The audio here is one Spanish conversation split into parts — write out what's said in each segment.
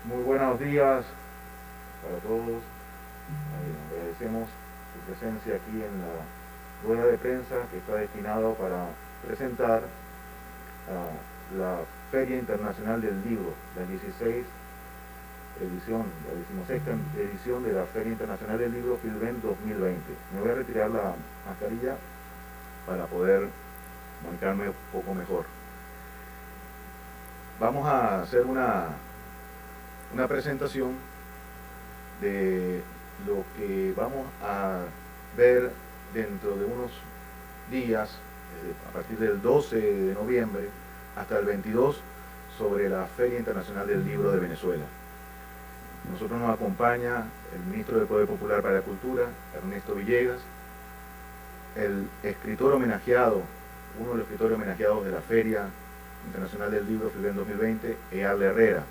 Muy buenos días para todos. Agradecemos su presencia aquí en la rueda de prensa que está destinado para presentar la Feria Internacional del Libro, la 16 edición, la 16ª edición de la Feria Internacional del Libro Filben 2020. Me voy a retirar la mascarilla para poder comunicarme un poco mejor. Vamos a hacer una presentación de lo que vamos a ver dentro de unos días, a partir del 12 de noviembre hasta el 22, sobre la Feria Internacional del Libro de Venezuela. Nosotros nos acompaña el ministro del Poder Popular para la Cultura, Ernesto Villegas, el escritor homenajeado, uno de los escritores homenajeados de la Feria Internacional del Libro Filben 2020, Eyal Herrera,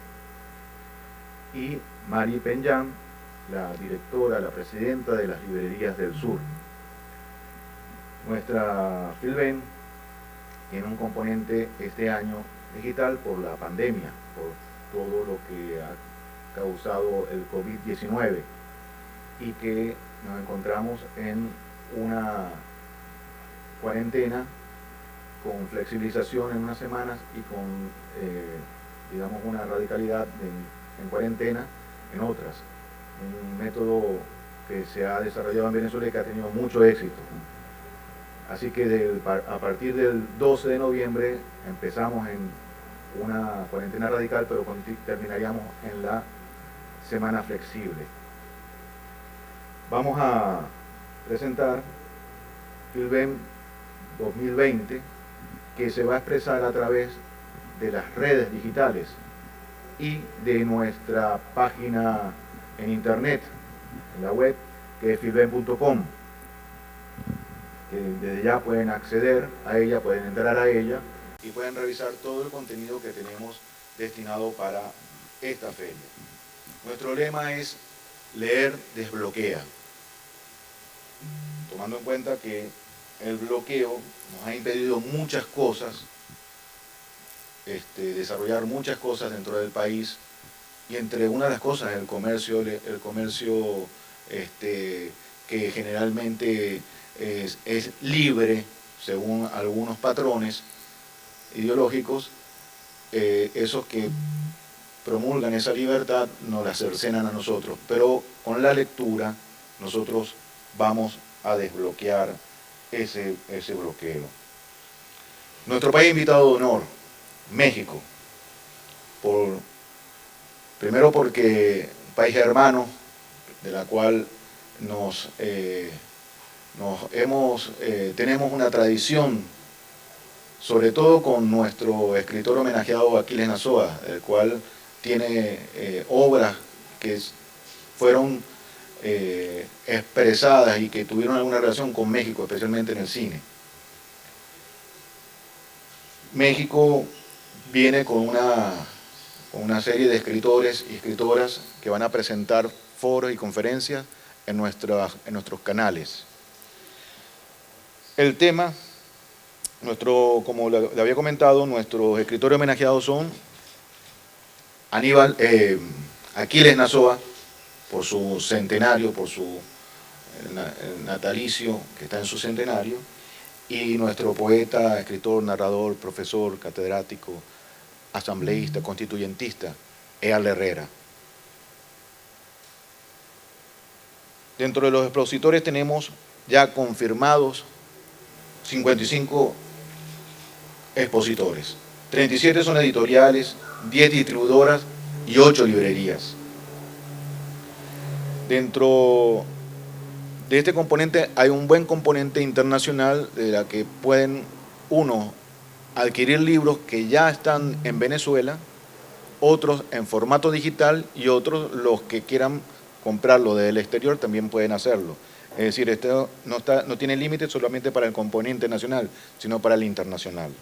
y Mari Penyán, la directora, la presidenta de las librerías del sur. Nuestra Filben tiene un componente este año digital por la pandemia, por todo lo que ha causado el COVID-19 y que nos encontramos en una cuarentena con flexibilización en unas semanas y con, digamos, una radicalidad en cuarentena en otras. Un método que se ha desarrollado en Venezuela y que ha tenido mucho éxito. Así que a partir del 12 de noviembre empezamos en una cuarentena radical, pero terminaríamos en la semana flexible. Vamos a presentar Filben 2020, que se va a expresar a través de las redes digitales y de nuestra página en internet, en la web, que es filben.com, que desde ya pueden acceder a ella, pueden entrar a ella y pueden revisar todo el contenido que tenemos destinado para esta feria. Nuestro lema es leer desbloquea, tomando en cuenta que el bloqueo nos ha impedido muchas cosas, desarrollar muchas cosas dentro del país, y entre una de las cosas el comercio que generalmente es libre según algunos patrones ideológicos, esos que promulgan esa libertad nos la cercenan a nosotros, pero con la lectura nosotros vamos a desbloquear ese bloqueo. Nuestro país invitado de honor, México, primero porque país hermano, de la cual tenemos una tradición, sobre todo con nuestro escritor homenajeado Aquiles Nazoa, el cual tiene obras que fueron expresadas y que tuvieron alguna relación con México, especialmente en el cine. México viene con una serie de escritores y escritoras que van a presentar foros y conferencias en nuestros canales. El tema, como le había comentado, nuestros escritores homenajeados son Aquiles Nazoa, por su centenario, por su natalicio, que está en su centenario, y nuestro poeta, escritor, narrador, profesor, catedrático, asambleísta, constituyentista, Eyal Herrera. Dentro de los expositores tenemos ya confirmados 55 expositores. 37 son editoriales, 10 distribuidoras y 8 librerías. Dentro de este componente hay un buen componente internacional de la que pueden, uno, adquirir libros que ya están en Venezuela, otros en formato digital y otros, los que quieran comprarlo desde el exterior, también pueden hacerlo. Es decir, esto no tiene límite solamente para el componente nacional, sino para el internacional.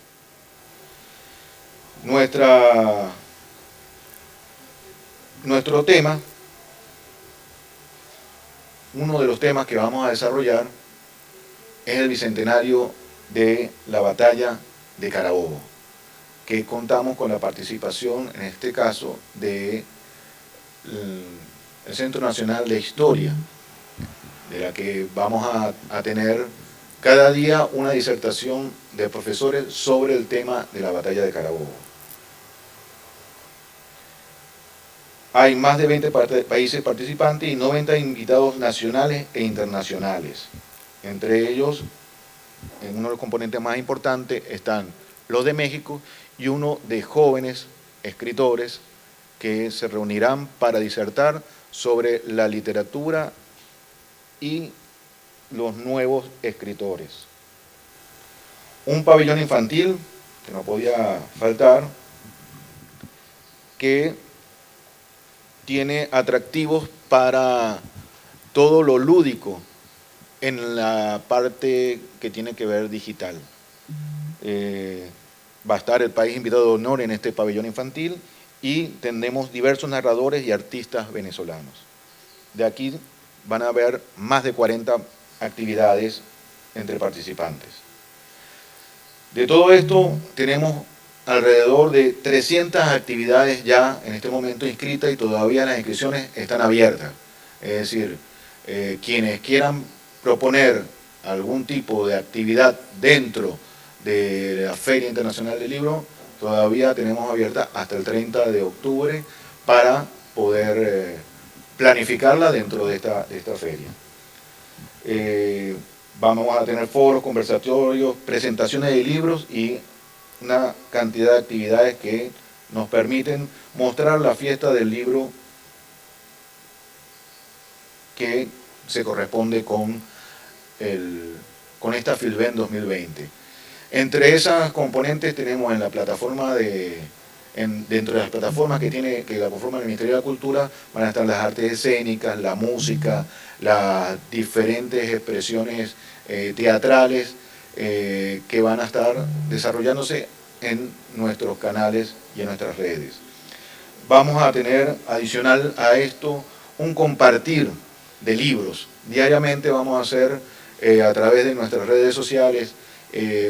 Nuestro tema, uno de los temas que vamos a desarrollar, es el bicentenario de la batalla de Carabobo, que contamos con la participación, en este caso, de el Centro Nacional de Historia, de la que vamos a tener cada día una disertación de profesores sobre el tema de la batalla de Carabobo. Hay más de 20 países participantes y 90 invitados nacionales e internacionales. Entre ellos, en uno de los componentes más importantes están los de México y uno de jóvenes escritores que se reunirán para disertar sobre la literatura y los nuevos escritores. Un pabellón infantil, que no podía faltar, que tiene atractivos para todo lo lúdico en la parte que tiene que ver digital. Va a estar el país invitado de honor en este pabellón infantil y tendremos diversos narradores y artistas venezolanos. De aquí van a haber más de 40 actividades entre participantes. De todo esto tenemos alrededor de 300 actividades ya en este momento inscritas y todavía las inscripciones están abiertas. Es decir, quienes quieran proponer algún tipo de actividad dentro de la Feria Internacional del Libro, todavía tenemos abierta hasta el 30 de octubre para poder planificarla dentro de esta feria. Vamos a tener foros, conversatorios, presentaciones de libros y una cantidad de actividades que nos permiten mostrar la fiesta del libro que se corresponde con esta Filben 2020. Entre esas componentes tenemos en la plataforma dentro de las plataformas que la conforma el Ministerio de la Cultura, van a estar las artes escénicas, la música, las diferentes expresiones teatrales que van a estar desarrollándose en nuestros canales y en nuestras redes. Vamos a tener, adicional a esto, un compartir de libros. Diariamente vamos a hacer, a través de nuestras redes sociales,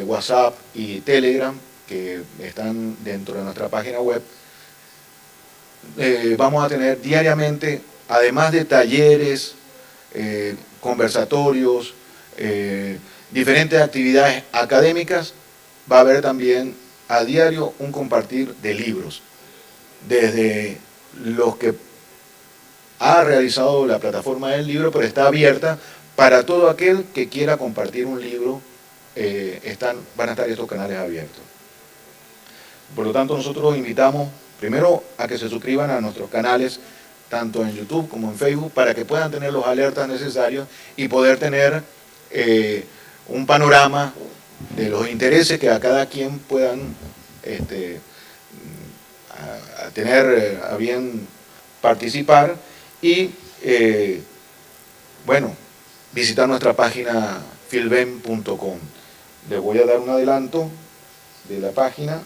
WhatsApp y Telegram, que están dentro de nuestra página web, vamos a tener diariamente, además de talleres, conversatorios, diferentes actividades académicas, va a haber también a diario un compartir de libros, desde los que ha realizado la plataforma del libro, pero está abierta para todo aquel que quiera compartir un libro. Van a estar estos canales abiertos. Por lo tanto, nosotros los invitamos primero a que se suscriban a nuestros canales, tanto en YouTube como en Facebook, para que puedan tener los alertas necesarios y poder tener un panorama de los intereses que a cada quien puedan a tener a bien participar y, bueno, visitar nuestra página filben.com. Les voy a dar un adelanto de la página,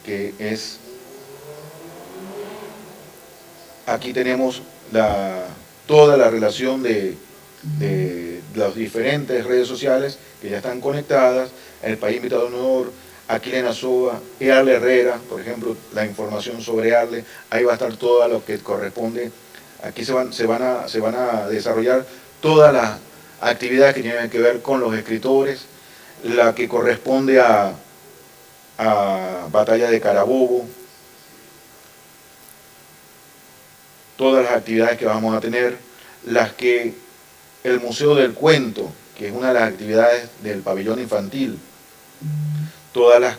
que es, aquí tenemos toda la relación de las diferentes redes sociales que ya están conectadas, el país invitado de honor, Aquilena Soba, Arle Herrera, por ejemplo, la información sobre Arle, ahí va a estar todo lo que corresponde. Aquí se van a desarrollar todas las actividades que tienen que ver con los escritores, la que corresponde a Batalla de Carabobo, todas las actividades que vamos a tener, las que el Museo del Cuento, que es una de las actividades del pabellón infantil, todas las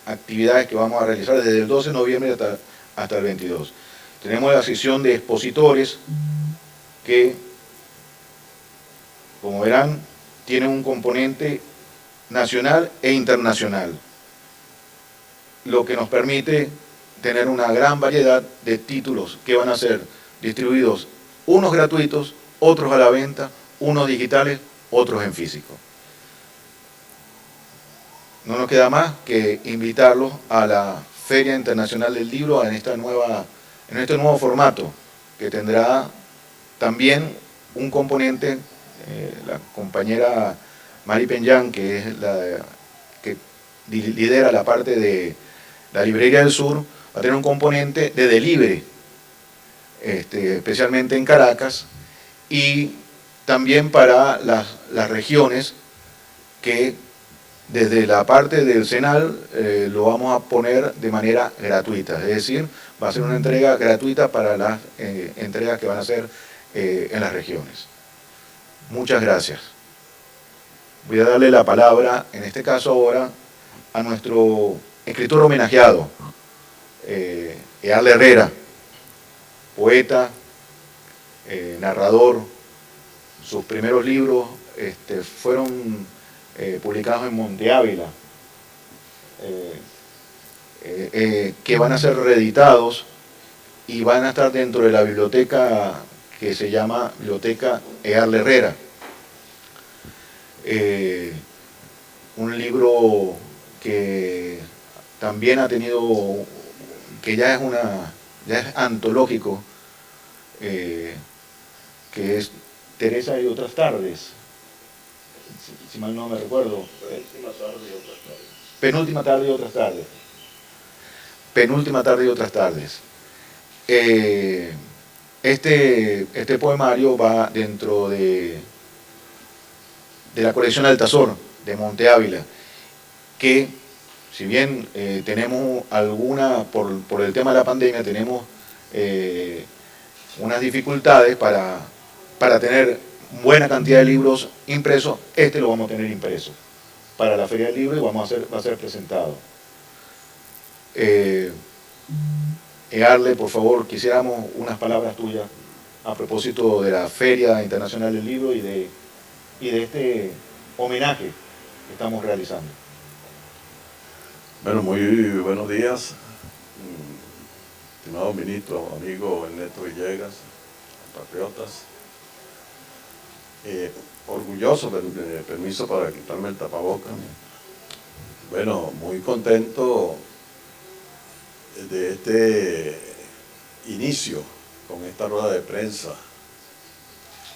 actividades que vamos a realizar desde el 12 de noviembre hasta el 22. Tenemos la sección de expositores que, como verán, tienen un componente nacional e internacional, lo que nos permite tener una gran variedad de títulos que van a ser distribuidos, unos gratuitos, otros a la venta, unos digitales, otros en físico. No nos queda más que invitarlos a la Feria Internacional del Libro en este nuevo formato, que tendrá también un componente, la compañera Mari Penyán, que es que lidera la parte de la Librería del Sur, va a tener un componente de delivery, especialmente en Caracas, y también para las regiones que desde la parte del CENAL lo vamos a poner de manera gratuita, es decir, va a ser una entrega gratuita para las entregas que van a hacer en las regiones. Muchas gracias. Voy a darle la palabra, en este caso ahora, a nuestro escritor homenajeado, Earle Herrera, poeta, narrador. Sus primeros libros fueron publicados en Monte Ávila, que van a ser reeditados y van a estar dentro de la biblioteca que se llama Biblioteca Earle Herrera. Un libro que también ha tenido, que ya es antológico, que es Teresa y otras tardes, si mal no me recuerdo. Penúltima tarde y otras tardes. Penúltima tarde y otras tardes. Este poemario va dentro de la colección Altazor de Monte Ávila, que si bien tenemos alguna, por el tema de la pandemia, tenemos unas dificultades para tener buena cantidad de libros impresos, lo vamos a tener impreso para la Feria del Libro y va a ser presentado. Earle, por favor, quisiéramos unas palabras tuyas a propósito de la Feria Internacional del Libro y de este homenaje que estamos realizando. Bueno, muy buenos días, estimado ministro, amigo Ernesto Villegas, compatriotas. Orgulloso, permiso para quitarme el tapabocas. Bueno, muy contento de este inicio con esta rueda de prensa,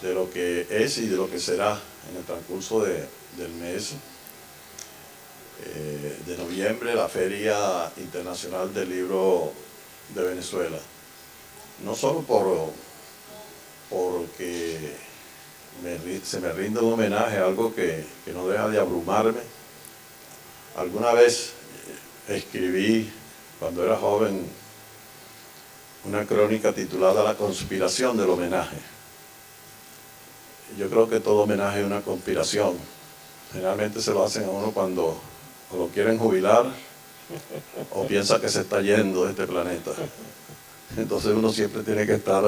de lo que es y de lo que será en el transcurso del mes de noviembre, la Feria Internacional del Libro de Venezuela. No solo porque se me rinde un homenaje, algo que no deja de abrumarme. Alguna vez escribí, cuando era joven, una crónica titulada La conspiración del homenaje. Yo creo que todo homenaje es una conspiración. Generalmente se lo hacen a uno cuando o lo quieren jubilar o piensa que se está yendo de este planeta. Entonces uno siempre tiene que estar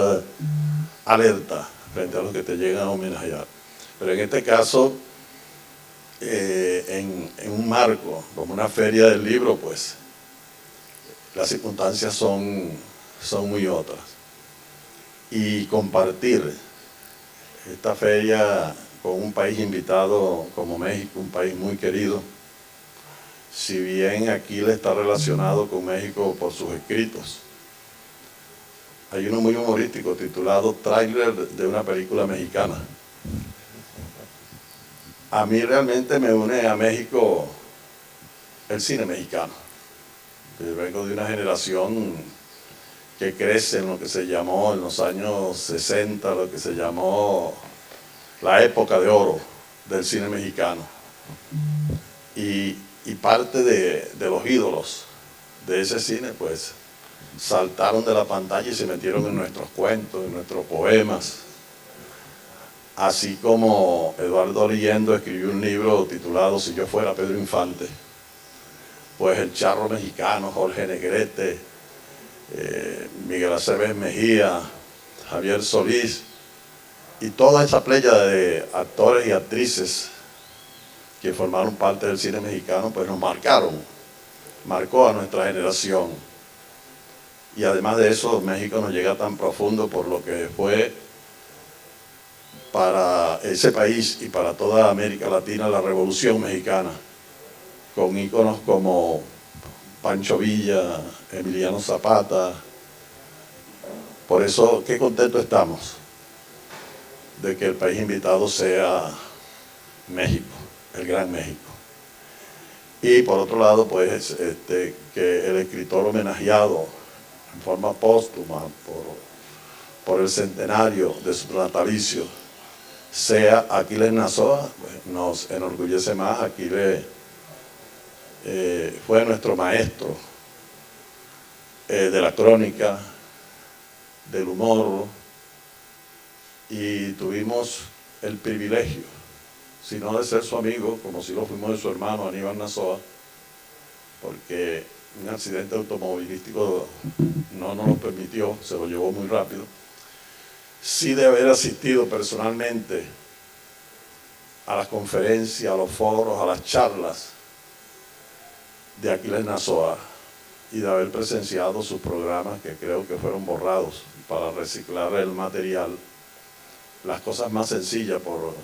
alerta frente a los que te llegan a homenajear. Pero en este caso, en un marco como una feria del libro, pues las circunstancias son muy otras. Y compartir esta feria con un país invitado como México, un país muy querido, si bien Aquiles está relacionado con México por sus escritos. Hay uno muy humorístico titulado Tráiler de una película mexicana. A mí realmente me une a México el cine mexicano. Yo vengo de una generación que crece en lo que se llamó en los años 60, lo que se llamó la época de oro del cine mexicano. Y parte de los ídolos de ese cine, pues, saltaron de la pantalla y se metieron en nuestros cuentos, en nuestros poemas. Así como Eduardo Leyendo escribió un libro titulado Si yo fuera Pedro Infante, pues el charro mexicano, Jorge Negrete, Miguel Aceves Mejía, Javier Solís y toda esa playa de actores y actrices que formaron parte del cine mexicano, pues nos marcó a nuestra generación. Y además de eso, México nos llega tan profundo por lo que fue para ese país y para toda América Latina la Revolución Mexicana, con íconos como Pancho Villa, Emiliano Zapata. Por eso, qué contento estamos de que el país invitado sea México, el Gran México. Y por otro lado, pues, que el escritor homenajeado en forma póstuma por el centenario de su natalicio sea Aquiles Nazoa, pues nos enorgullece más. Aquiles fue nuestro maestro de la crónica, del humor, y tuvimos el privilegio, si no de ser su amigo, como si lo fuimos de su hermano Aníbal Nazoa, porque un accidente automovilístico no nos lo permitió, se lo llevó muy rápido. Sí de haber asistido personalmente a las conferencias, a los foros, a las charlas de Aquiles Nazoa y de haber presenciado sus programas, que creo que fueron borrados para reciclar el material, las cosas más sencillas por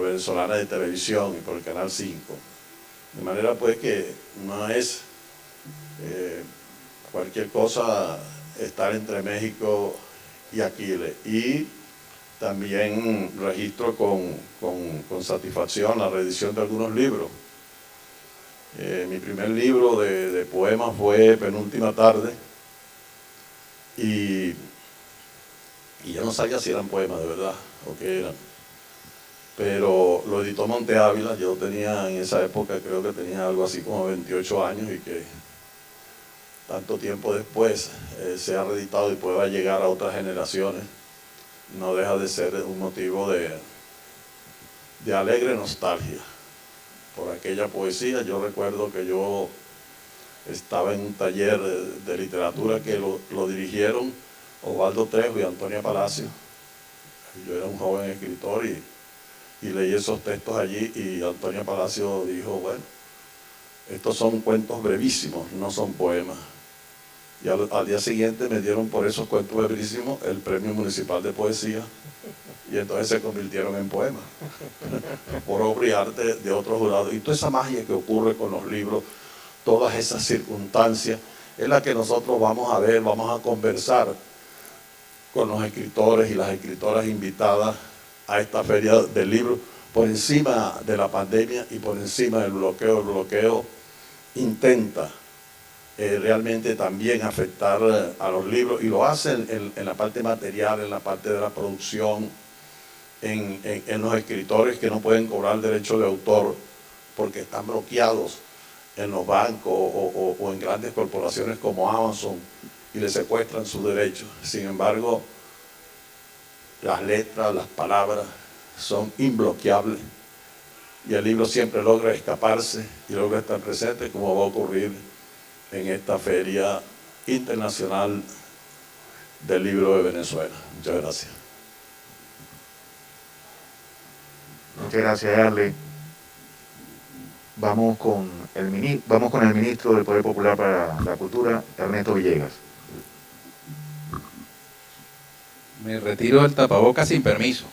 Venezolana de Televisión y por el Canal 5. De manera pues que no es cualquier cosa estar entre México y Aquiles. Y también registro con satisfacción la reedición de algunos libros. Mi primer libro de poemas fue Penúltima Tarde, y yo no sabía si eran poemas de verdad o qué eran, pero lo editó Monte Ávila. Yo tenía en esa época, creo que tenía algo así como 28 años, y que tanto tiempo después se ha reeditado y pueda llegar a otras generaciones, no deja de ser un motivo de alegre nostalgia por aquella poesía. Yo recuerdo que yo estaba en un taller de literatura que lo dirigieron Osvaldo Trejo y Antonia Palacio. Yo era un joven escritor y leí esos textos allí, y Antonia Palacio dijo, bueno, estos son cuentos brevísimos, no son poemas. Y al día siguiente me dieron por esos cuentos brevísimos el Premio Municipal de Poesía, y entonces se convirtieron en poemas por obra y arte de otros jurados. Y toda esa magia que ocurre con los libros, todas esas circunstancias, es la que nosotros vamos a ver, vamos a conversar con los escritores y las escritoras invitadas a esta feria del libro, por encima de la pandemia y por encima del bloqueo. El bloqueo intenta realmente también afectar a los libros, y lo hace en la parte material, en la parte de la producción, en los escritores que no pueden cobrar derecho de autor porque están bloqueados en los bancos o en grandes corporaciones como Amazon, y les secuestran sus derechos. Sin embargo, las letras, las palabras son imbloqueables, y el libro siempre logra escaparse y logra estar presente, como va a ocurrir en esta Feria Internacional del Libro de Venezuela. Muchas gracias. Muchas gracias, Arle. Vamos con el ministro del Poder Popular para la Cultura, Ernesto Villegas. Me retiro del tapabocas sin permiso,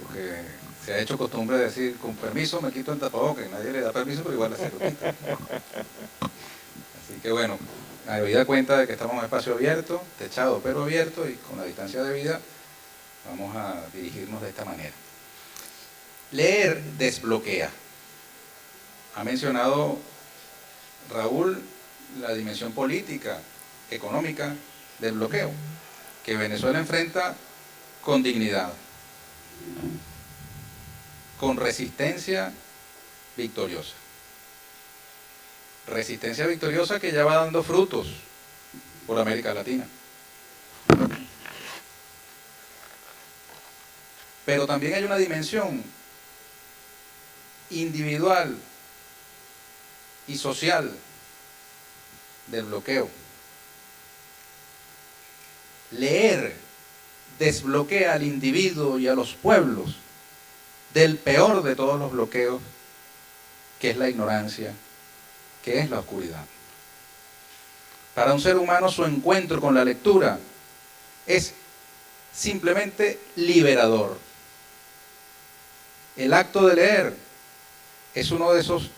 porque se ha hecho costumbre de decir, con permiso me quito el tapabocas, y nadie le da permiso, pero igual se lo quita. Así que bueno, habida cuenta de que estamos en un espacio abierto, techado pero abierto, y con la distancia debida, vamos a dirigirnos de esta manera. Leer desbloquea. Ha mencionado Raúl la dimensión política, económica del bloqueo, que Venezuela enfrenta con dignidad, con resistencia victoriosa. Resistencia victoriosa que ya va dando frutos por América Latina. Pero también hay una dimensión individual y social del bloqueo. Leer desbloquea al individuo y a los pueblos del peor de todos los bloqueos, que es la ignorancia, que es la oscuridad. Para un ser humano, su encuentro con la lectura es simplemente liberador. El acto de leer es uno de esos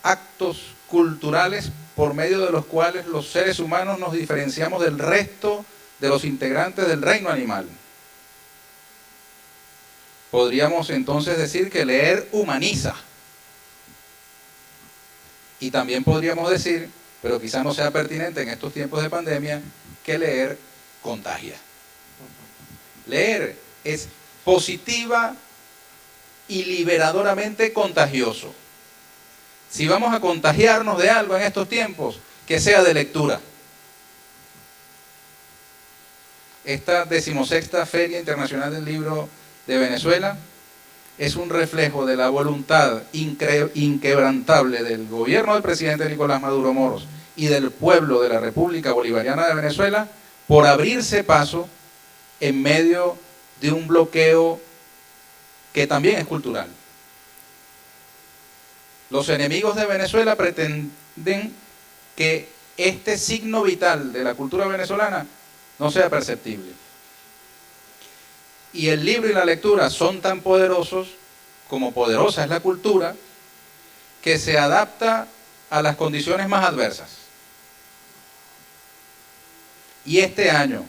actos culturales por medio de los cuales los seres humanos nos diferenciamos del resto de los integrantes del reino animal. Podríamos entonces decir que leer humaniza. Y también podríamos decir, pero quizás no sea pertinente en estos tiempos de pandemia, que leer contagia. Leer es positiva y liberadoramente contagioso. Si vamos a contagiarnos de algo en estos tiempos, que sea de lectura. Esta 16ª Feria Internacional del Libro de Venezuela es un reflejo de la voluntad inquebrantable del gobierno del presidente Nicolás Maduro Moros y del pueblo de la República Bolivariana de Venezuela por abrirse paso en medio de un bloqueo que también es cultural. Los enemigos de Venezuela pretenden que este signo vital de la cultura venezolana no sea perceptible. Y el libro y la lectura son tan poderosos como poderosa es la cultura, que se adapta a las condiciones más adversas. Y este año,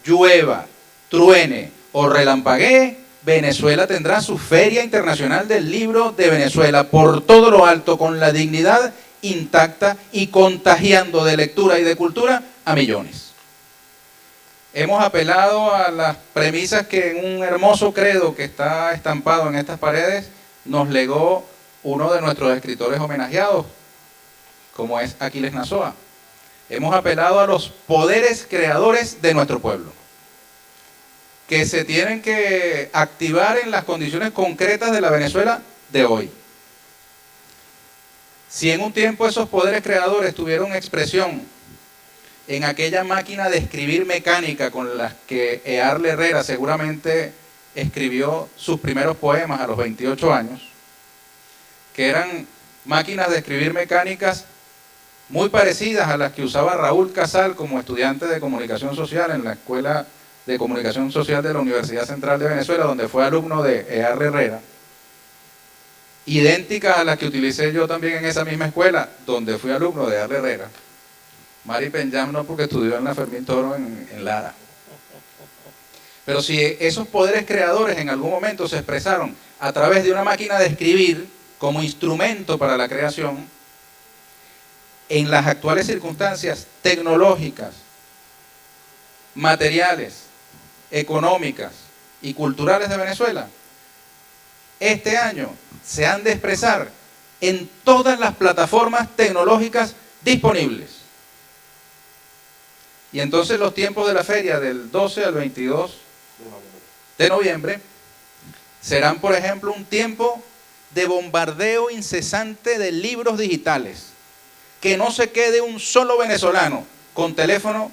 llueva, truene o relampaguee, Venezuela tendrá su Feria Internacional del Libro de Venezuela por todo lo alto, con la dignidad intacta y contagiando de lectura y de cultura a millones. Hemos apelado a las premisas que en un hermoso credo que está estampado en estas paredes nos legó uno de nuestros escritores homenajeados, como es Aquiles Nazoa. Hemos apelado a los poderes creadores de nuestro pueblo, que se tienen que activar en las condiciones concretas de la Venezuela de hoy. Si en un tiempo esos poderes creadores tuvieron expresión en aquella máquina de escribir mecánica con las que Earle Herrera seguramente escribió sus primeros poemas a los 28 años, que eran máquinas de escribir mecánicas muy parecidas a las que usaba Raúl Casal como estudiante de comunicación social en la Escuela de Comunicación Social de la Universidad Central de Venezuela, donde fue alumno de Earle Herrera, idénticas a las que utilicé yo también en esa misma escuela, donde fui alumno de Earle Herrera. Mari Penyam no, porque estudió en la Fermín Toro en Lara. Pero si esos poderes creadores en algún momento se expresaron a través de una máquina de escribir como instrumento para la creación, en las actuales circunstancias tecnológicas, materiales, económicas y culturales de Venezuela, este año se han de expresar en todas las plataformas tecnológicas disponibles. Y entonces los tiempos de la feria del 12 al 22 de noviembre serán, por ejemplo, un tiempo de bombardeo incesante de libros digitales. Que no se quede un solo venezolano con teléfono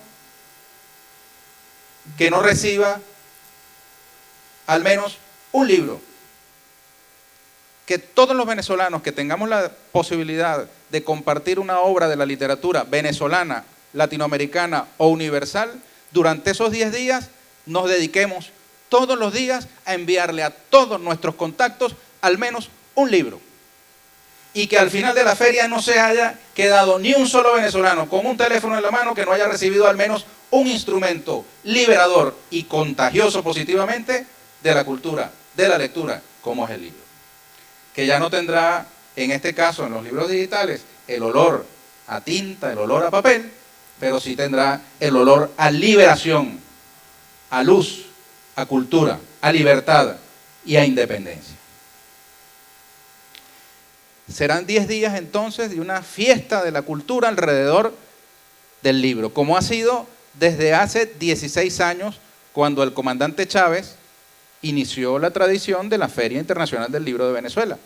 que no reciba al menos un libro. Que todos los venezolanos que tengamos la posibilidad de compartir una obra de la literatura venezolana, latinoamericana o universal, durante esos 10 días nos dediquemos todos los días a enviarle a todos nuestros contactos al menos un libro. Y que al final de la feria no se haya quedado ni un solo venezolano con un teléfono en la mano que no haya recibido al menos un instrumento liberador y contagioso positivamente de la cultura, de la lectura, como es el libro. Que ya no tendrá, en este caso, en los libros digitales, el olor a tinta, el olor a papel, pero sí tendrá el olor a liberación, a luz, a cultura, a libertad y a independencia. Serán 10 días entonces de una fiesta de la cultura alrededor del libro, como ha sido desde hace 16 años, cuando el comandante Chávez inició la tradición de la Feria Internacional del Libro de Venezuela.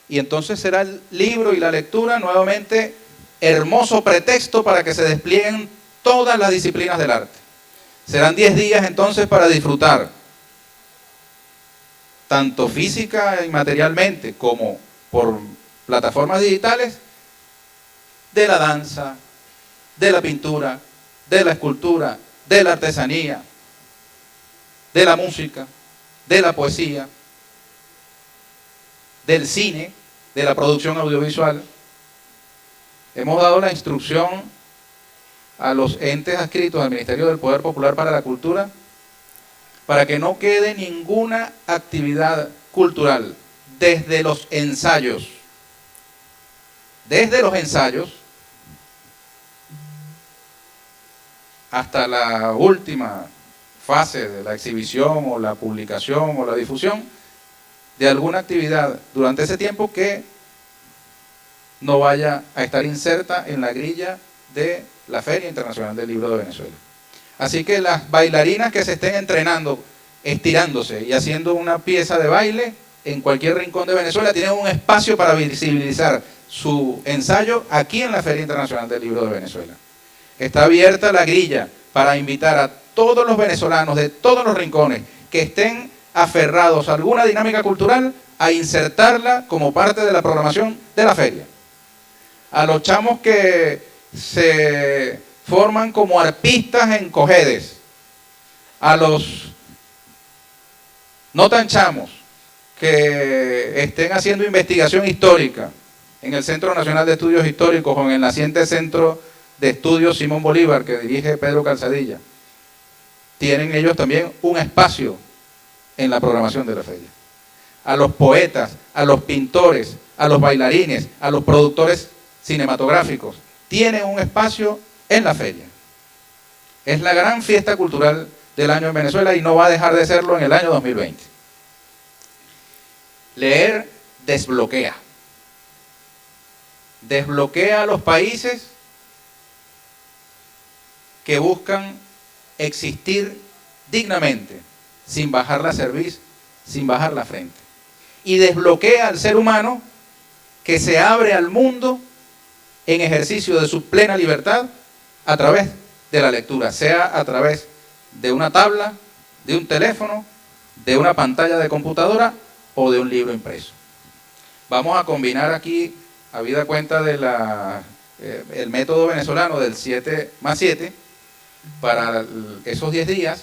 Y entonces será el libro y la lectura nuevamente hermoso pretexto para que se desplieguen todas las disciplinas del arte. Serán 10 días entonces para disfrutar, tanto física y materialmente como por plataformas digitales, de la danza, de la pintura, de la escultura, de la artesanía, de la música, de la poesía, del cine, de la producción audiovisual. Hemos dado la instrucción a los entes adscritos al Ministerio del Poder Popular para la Cultura para que no quede ninguna actividad cultural desde los ensayos hasta la última fase de la exhibición o la publicación o la difusión de alguna actividad durante ese tiempo que no vaya a estar inserta en la grilla de la Feria Internacional del Libro de Venezuela. Así que las bailarinas que se estén entrenando, estirándose y haciendo una pieza de baile en cualquier rincón de Venezuela tienen un espacio para visibilizar su ensayo aquí en la Feria Internacional del Libro de Venezuela. Está abierta la grilla para invitar a todos los venezolanos de todos los rincones que estén aferrados a alguna dinámica cultural a insertarla como parte de la programación de la feria. A los chamos que se forman como arpistas en Cojedes, a los no tan chamos que estén haciendo investigación histórica en el Centro Nacional de Estudios Históricos o en el naciente Centro de Estudios Simón Bolívar que dirige Pedro Calzadilla, tienen ellos también un espacio en la programación de la feria. A los poetas, a los pintores, a los bailarines, a los productores cinematográficos, tienen un espacio en la feria. Es la gran fiesta cultural del año en Venezuela y no va a dejar de serlo en el año 2020. Leer desbloquea. Desbloquea a los países que buscan existir dignamente, sin bajar la cerviz, sin bajar la frente. Y desbloquea al ser humano que se abre al mundo en ejercicio de su plena libertad a través de la lectura, sea a través de una tabla, de un teléfono, de una pantalla de computadora o de un libro impreso. Vamos a combinar aquí, habida cuenta de el método venezolano del 7+7, para esos 10 días,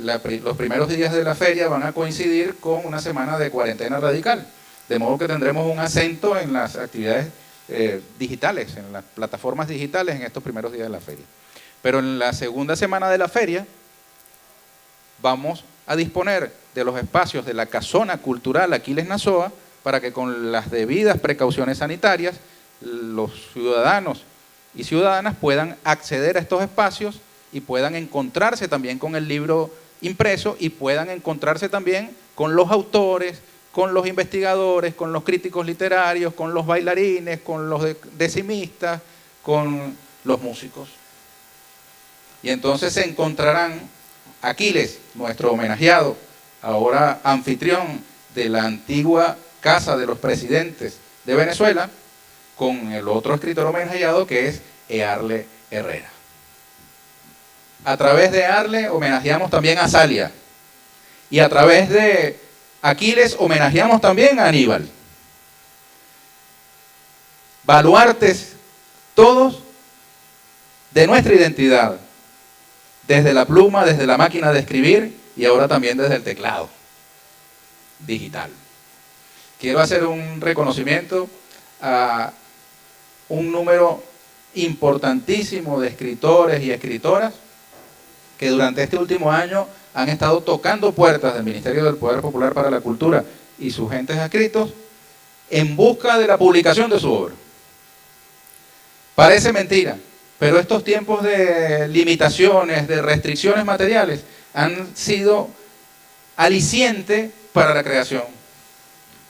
los primeros días de la feria van a coincidir con una semana de cuarentena radical, de modo que tendremos un acento en las actividades digitales, en las plataformas digitales en estos primeros días de la feria. Pero en la segunda semana de la feria vamos a disponer de los espacios de la Casona Cultural Aquiles Nazoa para que con las debidas precauciones sanitarias los ciudadanos y ciudadanas puedan acceder a estos espacios y puedan encontrarse también con el libro impreso y puedan encontrarse también con los autores, con los investigadores, con los críticos literarios, con los bailarines, con los decimistas, con los músicos. Y entonces se encontrarán Aquiles, nuestro homenajeado, ahora anfitrión de la antigua Casa de los Presidentes de Venezuela, con el otro escritor homenajeado que es Earle Herrera. A través de Earle homenajeamos también a Salia y a través de Aquiles homenajeamos también a Aníbal. Baluartes todos de nuestra identidad, desde la pluma, desde la máquina de escribir y ahora también desde el teclado digital. Quiero hacer un reconocimiento a un número importantísimo de escritores y escritoras que durante este último año han estado tocando puertas del Ministerio del Poder Popular para la Cultura y sus entes adscritos en busca de la publicación de su obra. Parece mentira, pero estos tiempos de limitaciones, de restricciones materiales, han sido aliciente para la creación.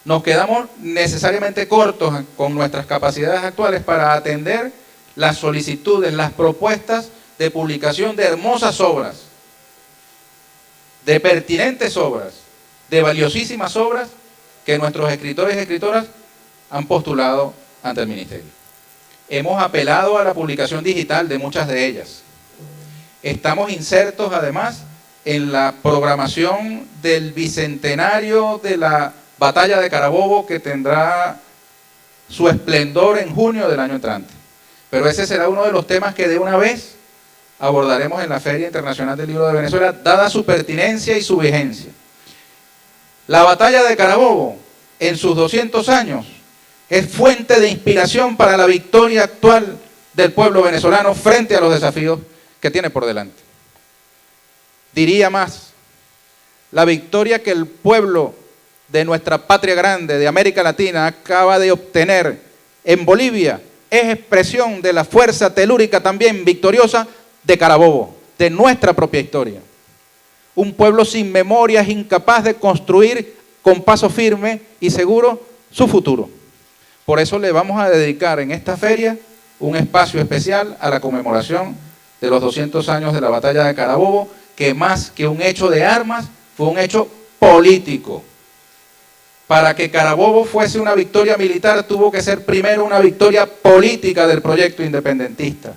Nos quedamos necesariamente cortos con nuestras capacidades actuales para atender las solicitudes, las propuestas de publicación de hermosas obras, de pertinentes obras, de valiosísimas obras que nuestros escritores y escritoras han postulado ante el Ministerio. Hemos apelado a la publicación digital de muchas de ellas. Estamos insertos además en la programación del bicentenario de la Batalla de Carabobo, que tendrá su esplendor en junio del año entrante. Pero ese será uno de los temas que de una vez abordaremos en la Feria Internacional del Libro de Venezuela, dada su pertinencia y su vigencia. La Batalla de Carabobo, en sus 200 años, es fuente de inspiración para la victoria actual del pueblo venezolano frente a los desafíos que tiene por delante. Diría más, la victoria que el pueblo de nuestra patria grande, de América Latina, acaba de obtener en Bolivia, es expresión de la fuerza telúrica también victoriosa de Carabobo. de nuestra propia historia. Un pueblo sin memoria es incapaz de construir con paso firme y seguro su futuro. Por eso le vamos a dedicar en esta feria un espacio especial a la conmemoración de los 200 años de la batalla de Carabobo, que más que un hecho de armas, fue un hecho político. Para que Carabobo fuese una victoria militar, tuvo que ser primero una victoria política del proyecto independentista.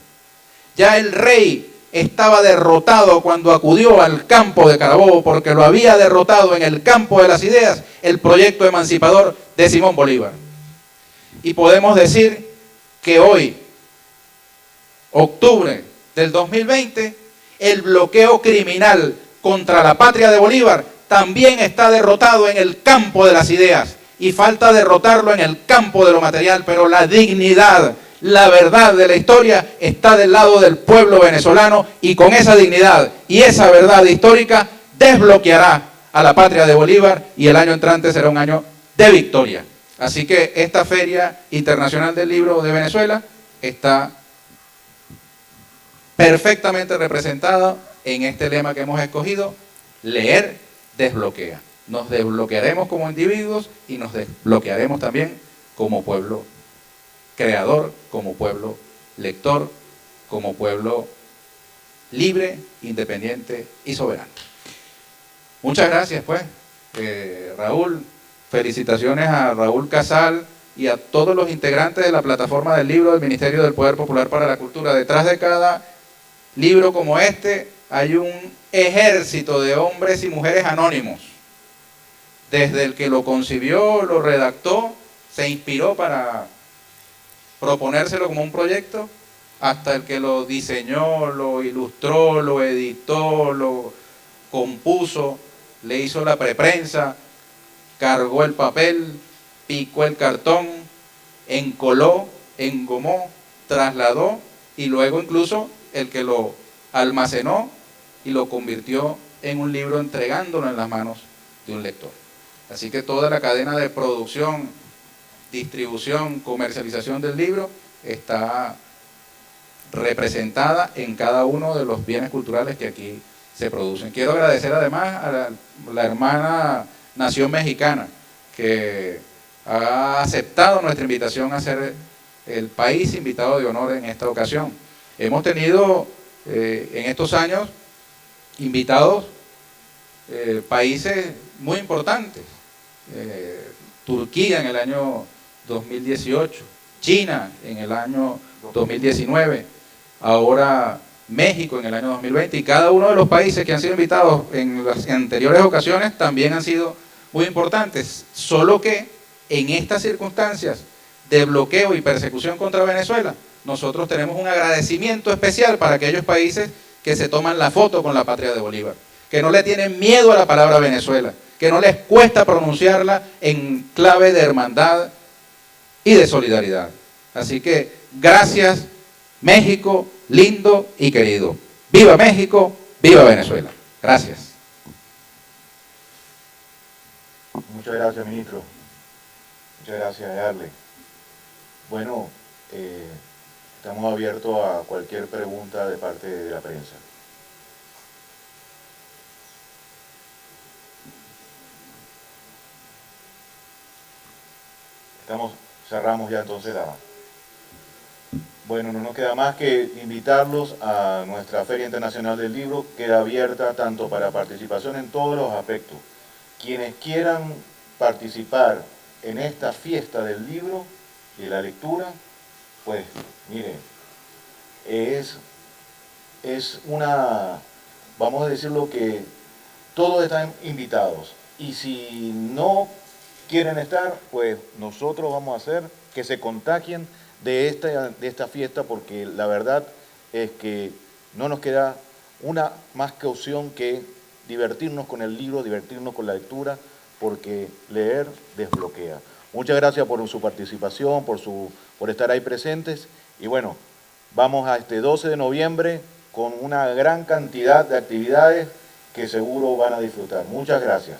Ya el rey estaba derrotado cuando acudió al campo de Carabobo, porque lo había derrotado en el campo de las ideas el proyecto emancipador de Simón Bolívar. Y podemos decir que hoy, octubre del 2020, el bloqueo criminal contra la patria de Bolívar también está derrotado en el campo de las ideas, y falta derrotarlo en el campo de lo material, pero la dignidad, la verdad de la historia está del lado del pueblo venezolano, y con esa dignidad y esa verdad histórica desbloqueará a la patria de Bolívar, y el año entrante será un año de victoria. Así que esta Feria Internacional del Libro de Venezuela está perfectamente representada en este lema que hemos escogido: leer desbloquea. Nos desbloquearemos como individuos y nos desbloquearemos también como pueblo creador, como pueblo lector, como pueblo libre, independiente y soberano. Muchas gracias, pues, Raúl. Felicitaciones a Raúl Casal y a todos los integrantes de la plataforma del libro del Ministerio del Poder Popular para la Cultura. Detrás de cada libro como este hay un ejército de hombres y mujeres anónimos. Desde el que lo concibió, lo redactó, se inspiró para proponérselo como un proyecto, hasta el que lo diseñó, lo ilustró, lo editó, lo compuso, le hizo la preprensa, cargó el papel, picó el cartón, encoló, engomó, trasladó, y luego incluso el que lo almacenó y lo convirtió en un libro, entregándolo en las manos de un lector. Así que toda la cadena de producción, distribución, comercialización del libro está representada en cada uno de los bienes culturales que aquí se producen. Quiero agradecer además a la hermana Nación Mexicana, que ha aceptado nuestra invitación a ser el país invitado de honor en esta ocasión. Hemos tenido en estos años invitados países muy importantes. Turquía en el año 2018, China en el año 2019, ahora México en el año 2020, y cada uno de los países que han sido invitados en las anteriores ocasiones también han sido muy importantes, solo que en estas circunstancias de bloqueo y persecución contra Venezuela, nosotros tenemos un agradecimiento especial para aquellos países que se toman la foto con la patria de Bolívar, que no le tienen miedo a la palabra Venezuela, que no les cuesta pronunciarla en clave de hermandad y de solidaridad. Así que gracias, México, lindo y querido. ¡Viva México! ¡Viva Venezuela! Gracias. Muchas gracias, ministro. Muchas gracias, Darle. Bueno, estamos abiertos a cualquier pregunta de parte de la prensa. Cerramos ya entonces Bueno, no nos queda más que invitarlos a nuestra Feria Internacional del Libro. Queda abierta tanto para participación en todos los aspectos. Quienes quieran participar en esta fiesta del libro y de la lectura, pues miren, es una, vamos a decirlo, que todos están invitados. Y si no quieren estar, pues nosotros vamos a hacer que se contagien de esta fiesta, porque la verdad es que no nos queda una más que opción que divertirnos con el libro, divertirnos con la lectura, porque leer desbloquea. Muchas gracias por su participación, por estar ahí presentes, y bueno, vamos a este 12 de noviembre con una gran cantidad de actividades que seguro van a disfrutar. Muchas gracias.